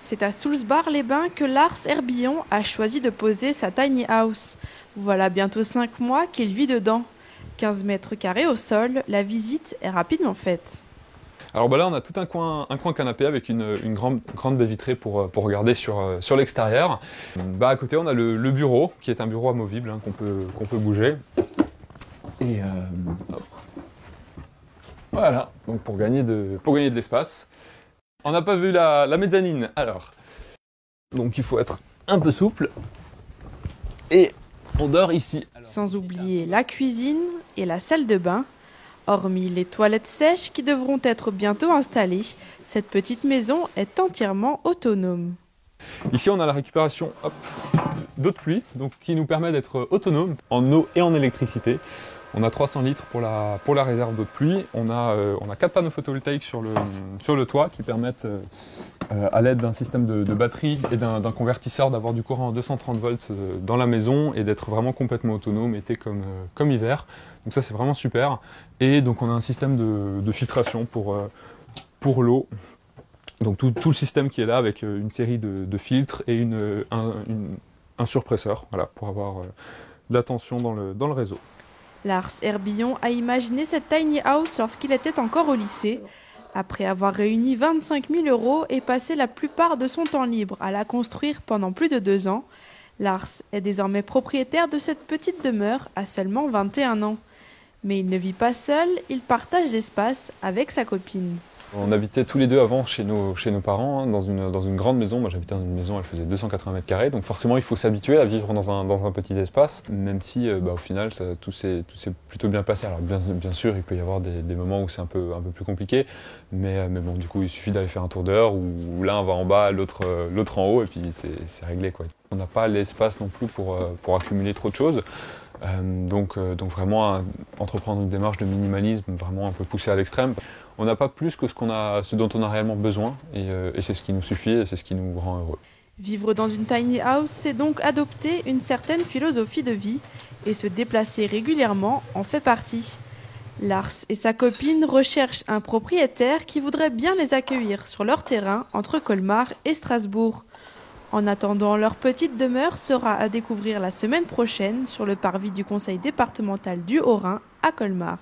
C'est à Soulsbar-les-Bains que Lars Herbillon a choisi de poser sa tiny house. Voilà bientôt 5 mois qu'il vit dedans. 15 mètres carrés au sol, la visite est rapidement faite. Alors là, on a tout un coin canapé avec une grande baie vitrée pour regarder sur l'extérieur. À côté, on a le bureau, qui est un bureau amovible qu'on peut bouger. Et hop. Voilà, donc pour gagner de l'espace. On n'a pas vu la mezzanine, alors. Donc il faut être un peu souple. Et on dort ici. Sans oublier la cuisine et la salle de bain. Hormis les toilettes sèches qui devront être bientôt installées, cette petite maison est entièrement autonome. Ici, on a la récupération d'eau de pluie, donc qui nous permet d'être autonome en eau et en électricité. On a 300 litres pour la réserve d'eau de pluie. On a 4 panneaux photovoltaïques sur le toit qui permettent, à l'aide d'un système de batterie et d'un convertisseur, d'avoir du courant à 230 volts dans la maison et d'être vraiment complètement autonome, été comme hiver. Donc ça, c'est vraiment super. Et donc on a un système de filtration pour l'eau. Donc tout le système qui est là avec une série de filtres et un surpresseur, voilà, pour avoir de la tension dans le réseau. Lars Herbillon a imaginé cette tiny house lorsqu'il était encore au lycée. Après avoir réuni 25 000 € et passé la plupart de son temps libre à la construire pendant plus de 2 ans, Lars est désormais propriétaire de cette petite demeure à seulement 21 ans. Mais il ne vit pas seul, il partage l'espace avec sa copine. On habitait tous les deux avant chez nos parents, dans une grande maison. Moi j'habitais dans une maison, elle faisait 280 mètres carrés, donc forcément il faut s'habituer à vivre dans un petit espace, même si au final tout s'est plutôt bien passé. Alors bien sûr il peut y avoir des moments où c'est un peu plus compliqué, mais bon, du coup il suffit d'aller faire un tour dehors où l'un va en bas, l'autre en haut, et puis c'est réglé, quoi. On n'a pas l'espace non plus pour accumuler trop de choses. Donc vraiment entreprendre une démarche de minimalisme vraiment un peu poussée à l'extrême. On n'a pas plus que ce dont on a réellement besoin, et c'est ce qui nous suffit et c'est ce qui nous rend heureux. Vivre dans une tiny house, c'est donc adopter une certaine philosophie de vie, et se déplacer régulièrement en fait partie. Lars et sa copine recherchent un propriétaire qui voudrait bien les accueillir sur leur terrain entre Colmar et Strasbourg. En attendant, leur petite demeure sera à découvrir la semaine prochaine sur le parvis du conseil départemental du Haut-Rhin à Colmar.